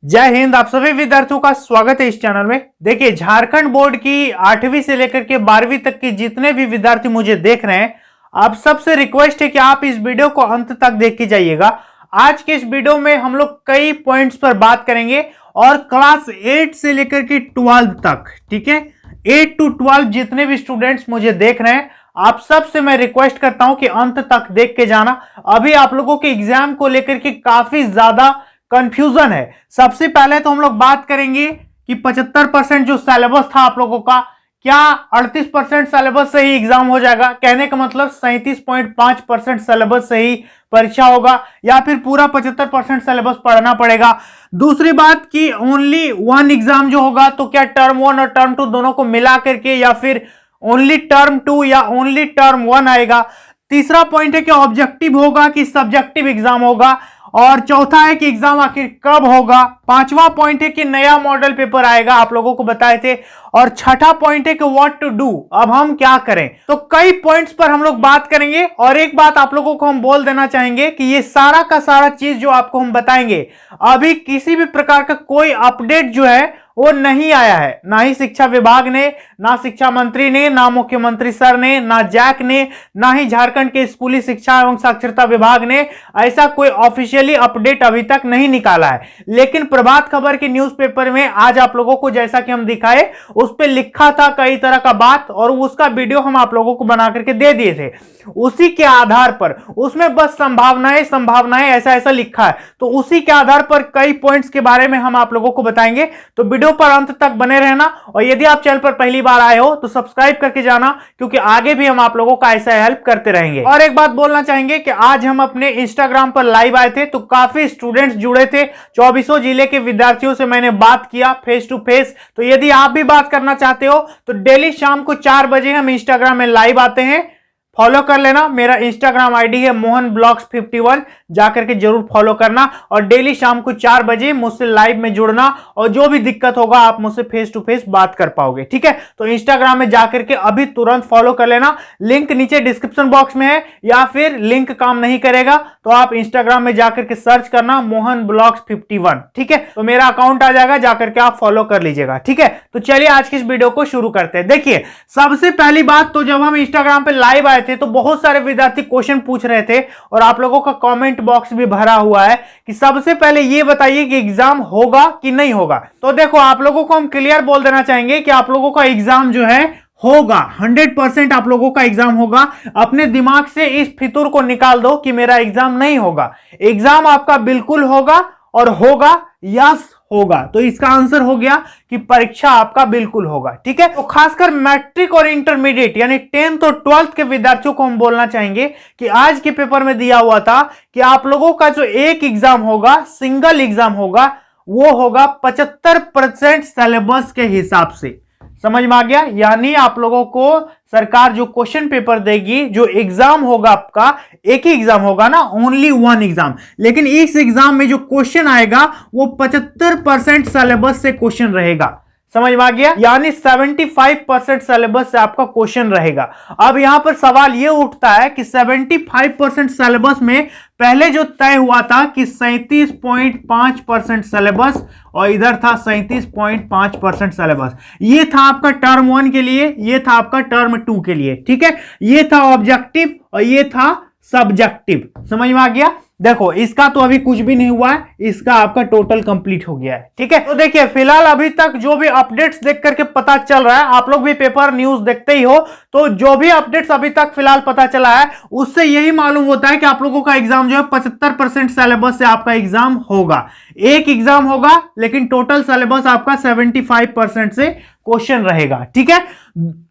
जय हिंद। आप सभी विद्यार्थियों का स्वागत है इस चैनल में। देखिए, झारखंड बोर्ड की 8वीं से लेकर के 12वीं तक के जितने भी विद्यार्थी मुझे देख रहे हैं, आप सबसे रिक्वेस्ट है कि आप इस वीडियो को अंत तक देख के जाइएगा। आज के इस वीडियो में हम लोग कई पॉइंट्स पर बात करेंगे और क्लास 8 से लेकर के 12 तक, ठीक है, 8 to 12 जितने भी स्टूडेंट्स मुझे देख रहे हैं, आप सबसे मैं रिक्वेस्ट करता हूं कि अंत तक देख के जाना। अभी आप लोगों के एग्जाम को लेकर के काफी ज्यादा कंफ्यूजन है। सबसे पहले तो हम लोग बात करेंगे कि 75% जो सिलेबस था आप लोगों का, क्या 38% सिलेबस से ही एग्जाम हो जाएगा? कहने का मतलब 37.5% सिलेबस से ही परीक्षा होगा, या फिर पूरा 75% सिलेबस पढ़ना पड़ेगा? दूसरी बात कि ओनली वन एग्जाम जो होगा, तो क्या टर्म 1 और टर्म 2 दोनों को मिला करके, या फिर ओनली टर्म 2 या ओनली टर्म 1 आएगा? तीसरा पॉइंट है कि ऑब्जेक्टिव होगा कि सब्जेक्टिव एग्जाम होगा? और चौथा है कि एग्जाम आखिर कब होगा? पांचवा पॉइंट है कि नया मॉडल पेपर आएगा, आप लोगों को बताए थे। और छठा पॉइंट है कि व्हाट टू डू, अब हम क्या करें। तो कई पॉइंट्स पर हम लोग बात करेंगे। और एक बात आप लोगों को हम बोल देना चाहेंगे कि ये सारा का सारा चीज जो आपको हम बताएंगे, अभी किसी भी प्रकार का कोई अपडेट जो है वो नहीं आया है। ना ही शिक्षा विभाग ने, ना शिक्षा मंत्री ने, ना मुख्यमंत्री सर ने, ना जैक ने, ना ही झारखंड के स्कूली शिक्षा एवं साक्षरता विभाग ने ऐसा कोई ऑफिशियली अपडेट अभी तक नहीं निकाला है। लेकिन प्रभात खबर के न्यूज़पेपर में आज आप लोगों को, जैसा कि हम दिखाए, उस पर लिखा था कई तरह का बात, और उसका वीडियो हम आप लोगों को बना करके दे दिए थे। उसी के आधार पर, उसमें बस संभावनाएं संभावनाएं ऐसा ऐसा लिखा है, तो उसी के आधार पर कई पॉइंट्स के बारे में हम आप लोगों को बताएंगे। तो वीडियो पर अंत तक बने रहना, और यदि आप चैनल पर पहली बार आए हो तो सब्सक्राइब करके जाना, क्योंकि आगे भी हम आप लोगों का ऐसा हेल्प करते रहेंगे। और एक बात बोलना चाहेंगे कि आज हम अपने इंस्टाग्राम पर लाइव आए थे, तो काफी स्टूडेंट्स जुड़े थे। 24 जिले के विद्यार्थियों से मैंने बात किया फेस टू फेस। तो यदि आप भी बात करना चाहते हो तो डेली शाम को 4 बजे हम इंस्टाग्राम में लाइव आते हैं, फॉलो कर लेना। मेरा इंस्टाग्राम आईडी है mohanblogs51, जाकर के जरूर फॉलो करना। और डेली शाम को 4 बजे मुझसे लाइव में जुड़ना, और जो भी दिक्कत होगा आप मुझसे फेस टू फेस बात कर पाओगे, ठीक है। तो इंस्टाग्राम में जाकर के अभी तुरंत फॉलो कर लेना। लिंक नीचे डिस्क्रिप्शन बॉक्स में है, या फिर लिंक काम नहीं करेगा तो आप इंस्टाग्राम में जाकर के सर्च करना mohanblogs51, ठीक है। तो मेरा अकाउंट आ जाएगा, जाकर के आप फॉलो कर लीजिएगा, ठीक है। तो चलिए आज की इस वीडियो को शुरू करते हैं। देखिए, सबसे पहली बात तो जब हम इंस्टाग्राम पे लाइव आए थे तो बहुत सारे विद्यार्थी क्वेश्चन पूछ रहे थे, और आप लोगों का कमेंट बॉक्स भी भरा हुआ है कि सबसे पहले ये बताइए कि एग्जाम होगा कि नहीं होगा। तो देखो, आप लोगों को हम क्लियर बोल देना चाहेंगे कि आप लोगों का एग्जाम जो है होगा, 100% आप लोगों का एग्जाम होगा। अपने दिमाग से इस फितूर को निकाल दो कि मेरा एग्जाम नहीं होगा। एग्जाम आपका बिल्कुल होगा, और होगा, यस होगा। तो इसका आंसर हो गया कि परीक्षा आपका बिल्कुल होगा, ठीक है। तो खासकर मैट्रिक और इंटरमीडिएट यानी 10th और 12th के विद्यार्थियों को हम बोलना चाहेंगे कि आज के पेपर में दिया हुआ था कि आप लोगों का जो एक एग्जाम होगा, सिंगल एग्जाम होगा, वो होगा 75% सिलेबस के हिसाब से। समझ में आ गया? यानी आप लोगों को सरकार जो क्वेश्चन पेपर देगी, जो एग्जाम होगा आपका, एक ही एग्जाम होगा ना, ओनली वन एग्जाम, लेकिन इस एग्जाम में जो क्वेश्चन आएगा वो 75% सिलेबस से क्वेश्चन रहेगा। समझ में आ गया? यानी 75% सिलेबस से आपका क्वेश्चन रहेगा। अब यहां पर सवाल यह उठता है कि 75% सिलेबस में पहले जो तय हुआ था कि 37.5% सिलेबस, और इधर था 37.5% सिलेबस। ये था आपका टर्म 1 के लिए, ये था आपका टर्म 2 के लिए, ठीक है। ये था ऑब्जेक्टिव और ये था सब्जेक्टिव। समझ में आ गया? देखो, इसका तो अभी कुछ भी नहीं हुआ है, इसका आपका टोटल कंप्लीट हो गया है, ठीक है। तो देखिए, फिलहाल अभी तक जो भी अपडेट्स देख करके पता चल रहा है, आप लोग भी पेपर न्यूज देखते ही हो, तो जो भी अपडेट्स अभी तक फिलहाल पता चला है, उससे यही मालूम होता है कि आप लोगों का एग्जाम जो है 75% सिलेबस से आपका एग्जाम होगा। एक एग्जाम होगा, लेकिन टोटल सिलेबस आपका 75% से क्वेश्चन रहेगा, ठीक है।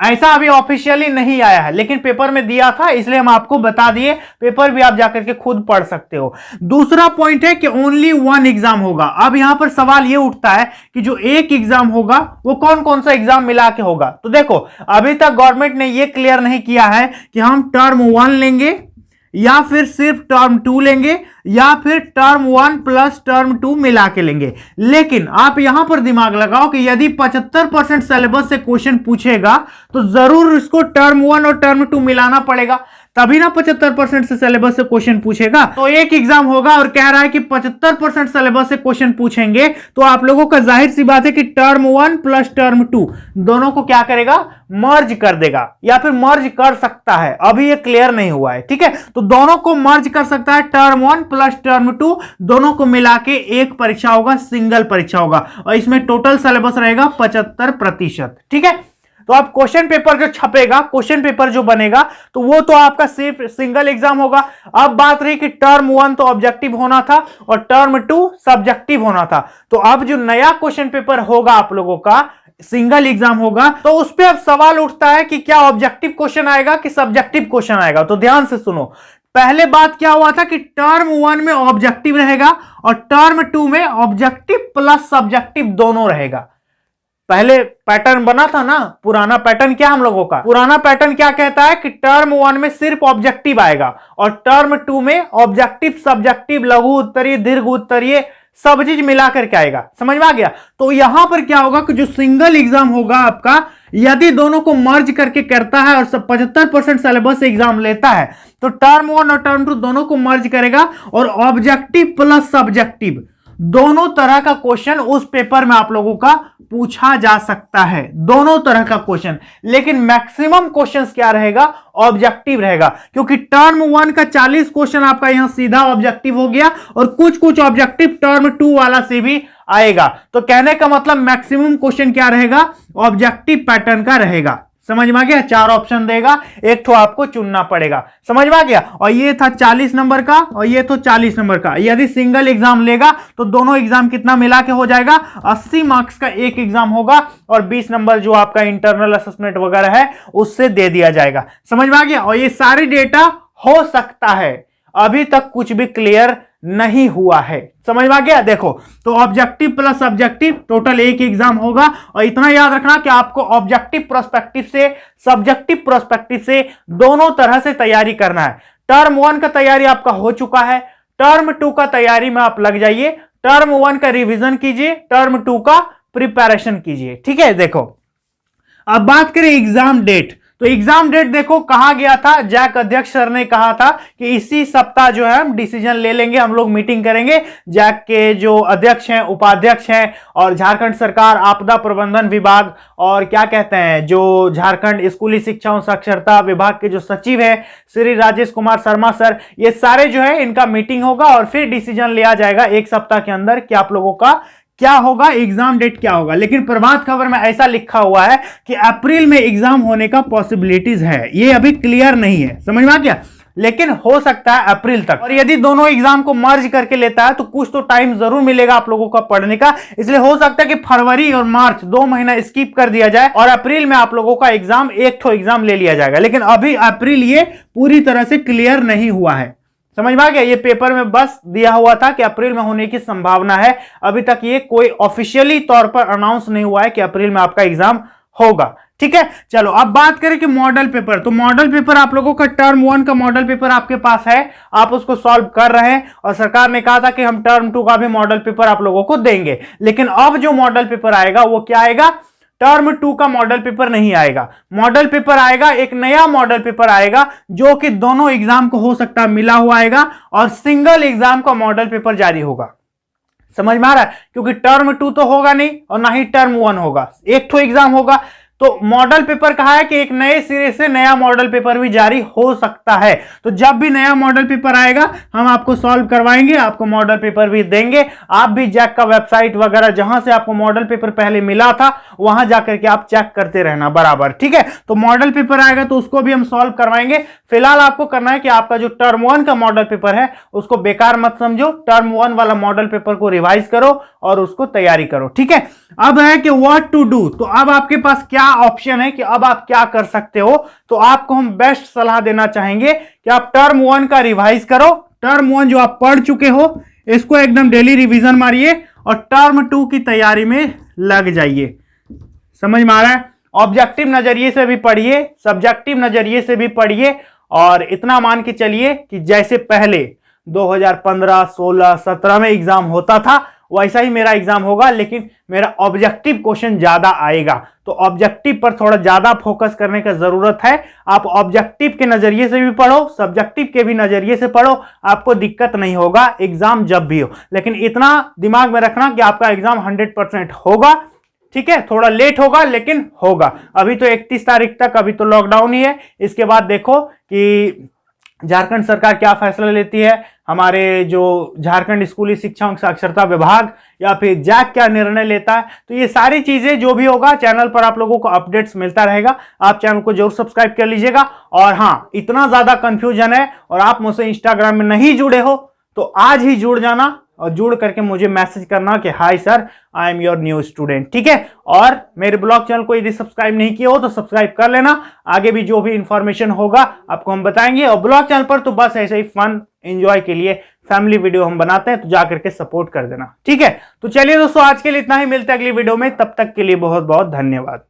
ऐसा अभी ऑफिशियली नहीं आया है, लेकिन पेपर में दिया था, इसलिए हम आपको बता दिए। पेपर भी आप जाकर के खुद पढ़ सकते हो। दूसरा पॉइंट है कि ओनली वन एग्जाम होगा। अब यहां पर सवाल यह उठता है कि जो एक एग्जाम होगा वो कौन कौन सा एग्जाम मिला के होगा। तो देखो, अभी तक गवर्नमेंट ने यह क्लियर नहीं किया है कि हम टर्म 1 लेंगे, या फिर सिर्फ टर्म 2 लेंगे, या फिर टर्म 1 प्लस टर्म 2 मिला के लेंगे। लेकिन आप यहां पर दिमाग लगाओ कि यदि 75% सिलेबस से क्वेश्चन पूछेगा तो जरूर इसको टर्म 1 और टर्म 2 मिलाना पड़ेगा। तभी ना 75% से सिलेबस से क्वेश्चन पूछेगा। तो एक एग्जाम होगा और कह रहा है कि 75% सिलेबस से क्वेश्चन पूछेंगे, तो आप लोगों का जाहिर सी बात है कि टर्म 1 प्लस टर्म 2 दोनों को क्या करेगा, मर्ज कर देगा, या फिर मर्ज कर सकता है। अभी ये क्लियर नहीं हुआ है, ठीक है। तो दोनों को मर्ज कर सकता है, टर्म 1 प्लस टर्म 2 दोनों को मिला के एक परीक्षा होगा, सिंगल परीक्षा होगा, और इसमें टोटल सिलेबस रहेगा 75%, ठीक है। तो अब क्वेश्चन पेपर जो छपेगा, क्वेश्चन पेपर जो बनेगा, तो वो तो आपका सिर्फ सिंगल एग्जाम होगा। अब बात रही कि टर्म 1 तो ऑब्जेक्टिव होना था और टर्म 2 सब्जेक्टिव होना था। तो अब जो नया क्वेश्चन पेपर होगा आप लोगों का, सिंगल एग्जाम होगा, तो उस पर अब सवाल उठता है कि क्या ऑब्जेक्टिव क्वेश्चन आएगा कि सब्जेक्टिव क्वेश्चन आएगा। तो ध्यान से सुनो, पहले बात क्या हुआ था कि टर्म 1 में ऑब्जेक्टिव रहेगा और टर्म 2 में ऑब्जेक्टिव प्लस सब्जेक्टिव दोनों रहेगा। पहले पैटर्न बना था ना, पुराना पैटर्न क्या हम लोगों का, पुराना पैटर्न क्या कहता है कि टर्म 1 में सिर्फ ऑब्जेक्टिव आएगा और टर्म 2 में ऑब्जेक्टिव, सब्जेक्टिव, लघु उत्तरीय, दीर्घ उत्तरीय सब चीज मिलाकर के आएगा। समझ में आ गया। तो यहां पर क्या होगा कि जो सिंगल एग्जाम होगा आपका, यदि दोनों को मर्ज करके करता है और 75% सिलेबस से एग्जाम लेता है, तो टर्म 1 और टर्म 2 दोनों को मर्ज करेगा और ऑब्जेक्टिव प्लस सब्जेक्टिव दोनों तरह का क्वेश्चन उस पेपर में आप लोगों का पूछा जा सकता है, दोनों तरह का क्वेश्चन। लेकिन मैक्सिमम क्वेश्चंस क्या रहेगा, ऑब्जेक्टिव रहेगा, क्योंकि टर्म 1 का 40 क्वेश्चन आपका यहां सीधा ऑब्जेक्टिव हो गया और कुछ कुछ ऑब्जेक्टिव टर्म 2 वाला से भी आएगा। तो कहने का मतलब मैक्सिमम क्वेश्चन क्या रहेगा, ऑब्जेक्टिव पैटर्न का रहेगा। समझ में आ गया। 4 ऑप्शन देगा, एक तो आपको चुनना पड़ेगा। समझ में आ गया। और ये था 40 नंबर का और ये तो 40 नंबर का। यदि सिंगल एग्जाम लेगा तो दोनों एग्जाम कितना मिला के हो जाएगा, 80 मार्क्स का एक एग्जाम होगा और 20 नंबर जो आपका इंटरनल असेसमेंट वगैरह है उससे दे दिया जाएगा। समझ में आ गया। और ये सारी डेटा हो सकता है, अभी तक कुछ भी क्लियर नहीं हुआ है। समझ में आ गया। देखो, तो ऑब्जेक्टिव प्लस सब्जेक्टिव टोटल एक एग्जाम होगा और इतना याद रखना कि आपको ऑब्जेक्टिव प्रोस्पेक्टिव से, सब्जेक्टिव प्रोस्पेक्टिव से दोनों तरह से तैयारी करना है। टर्म 1 का तैयारी आपका हो चुका है, टर्म 2 का तैयारी में आप लग जाइए। टर्म 1 का रिवीजन कीजिए, टर्म 2 का प्रिपरेशन कीजिए। ठीक है। देखो, अब बात करें एग्जाम डेट। तो एग्जाम डेट देखो कहा गया था, जैक अध्यक्ष सर ने कहा था कि इसी सप्ताह जो है हम डिसीजन ले लेंगे, हम लोग मीटिंग करेंगे। जैक के जो अध्यक्ष हैं, उपाध्यक्ष हैं और झारखंड सरकार आपदा प्रबंधन विभाग और क्या कहते हैं जो झारखंड स्कूली शिक्षा और साक्षरता विभाग के जो सचिव है श्री राजेश कुमार शर्मा सर, ये सारे जो है इनका मीटिंग होगा और फिर डिसीजन लिया जाएगा एक सप्ताह के अंदर कि आप लोगों का क्या होगा, एग्जाम डेट क्या होगा। लेकिन प्रभात खबर में ऐसा लिखा हुआ है कि अप्रैल में एग्जाम होने का पॉसिबिलिटीज है, ये अभी क्लियर नहीं है। समझ में आ गया। लेकिन हो सकता है अप्रैल तक। और यदि दोनों एग्जाम को मर्ज करके लेता है तो कुछ तो टाइम जरूर मिलेगा आप लोगों का पढ़ने का। इसलिए हो सकता है कि फरवरी और मार्च 2 महीना स्किप कर दिया जाए और अप्रैल में आप लोगों का एग्जाम, एक तो एग्जाम ले लिया जाएगा। लेकिन अभी अप्रैल ये पूरी तरह से क्लियर नहीं हुआ है। समझ में आ गया। ये पेपर में बस दिया हुआ था कि अप्रैल में होने की संभावना है, अभी तक ये कोई ऑफिशियली तौर पर अनाउंस नहीं हुआ है कि अप्रैल में आपका एग्जाम होगा। ठीक है। चलो अब बात करें कि मॉडल पेपर। तो मॉडल पेपर आप लोगों का टर्म 1 का मॉडल पेपर आपके पास है, आप उसको सॉल्व कर रहे हैं और सरकार ने कहा था कि हम टर्म 2 का भी मॉडल पेपर आप लोगों को देंगे। लेकिन अब जो मॉडल पेपर आएगा वो क्या आएगा, टर्म 2 का मॉडल पेपर नहीं आएगा। मॉडल पेपर आएगा, एक नया मॉडल पेपर आएगा जो कि दोनों एग्जाम को हो सकता है मिला हुआ आएगा और सिंगल एग्जाम का मॉडल पेपर जारी होगा। समझ में आ रहा है। क्योंकि टर्म 2 तो होगा नहीं और ना ही टर्म 1 होगा, एक तो एग्जाम होगा। तो मॉडल पेपर कहा है कि एक नए सिरे से नया मॉडल पेपर भी जारी हो सकता है। तो जब भी नया मॉडल पेपर आएगा हम आपको सॉल्व करवाएंगे, आपको मॉडल पेपर भी देंगे। आप भी जैक का वेबसाइट वगैरह जहां से आपको मॉडल पेपर पहले मिला था वहां जाकर के आप चेक करते रहना बराबर। ठीक है। तो मॉडल पेपर आएगा तो उसको भी हम सॉल्व करवाएंगे। फिलहाल आपको करना है कि आपका जो टर्म 1 का मॉडल पेपर है उसको बेकार मत समझो, टर्म 1 वाला मॉडल पेपर को रिवाइज करो और उसको तैयारी करो। ठीक है। अब है कि व्हाट टू डू। तो अब आपके पास क्या ऑप्शन है कि अब आप क्या कर सकते हो। तो आपको हम बेस्ट सलाह देना चाहेंगे कि आप टर्म 1 का रिवाइज करो। टर्म 1 जो आप पढ़ चुके हो इसको एकदम डेली रिवीजन मारिए और टर्म 2 की तैयारी में लग जाइए। समझ में आ रहा है। ऑब्जेक्टिव नजरिए से भी पढ़िए, सब्जेक्टिव नजरिए से भी पढ़िए और इतना मान के चलिए कि जैसे पहले 2015, 16, 17 में एग्जाम होता था वैसा ही मेरा एग्जाम होगा, लेकिन मेरा ऑब्जेक्टिव क्वेश्चन ज्यादा आएगा। तो ऑब्जेक्टिव पर थोड़ा ज्यादा फोकस करने की जरूरत है। आप ऑब्जेक्टिव के नजरिए से भी पढ़ो, सब्जेक्टिव के भी नजरिए से पढ़ो, आपको दिक्कत नहीं होगा एग्जाम जब भी हो। लेकिन इतना दिमाग में रखना कि आपका एग्जाम 100% होगा, ठीक है। थोड़ा लेट होगा लेकिन होगा। अभी तो 31 तारीख तक अभी तो लॉकडाउन ही है। इसके बाद देखो कि झारखंड सरकार क्या फैसला लेती है, हमारे जो झारखंड स्कूली शिक्षा एवं साक्षरता विभाग या फिर जैक क्या निर्णय लेता है। तो ये सारी चीजें जो भी होगा चैनल पर आप लोगों को अपडेट्स मिलता रहेगा। आप चैनल को जरूर सब्सक्राइब कर लीजिएगा। और हाँ, इतना ज्यादा कंफ्यूजन है और आप मुझसे इंस्टाग्राम में नहीं जुड़े हो तो आज ही जुड़ जाना और जुड़ करके मुझे मैसेज करना कि hi sir, I am your new student, ठीक है। और मेरे ब्लॉग चैनल को यदि सब्सक्राइब नहीं किया हो तो सब्सक्राइब कर लेना। आगे भी जो भी इंफॉर्मेशन होगा आपको हम बताएंगे। और ब्लॉग चैनल पर तो बस ऐसे ही फन एंजॉय के लिए फैमिली वीडियो हम बनाते हैं, तो जाकर के सपोर्ट कर देना, ठीक है। तो चलिए दोस्तों, आज के लिए इतना ही, मिलते हैं अगली वीडियो में। तब तक के लिए बहुत बहुत धन्यवाद।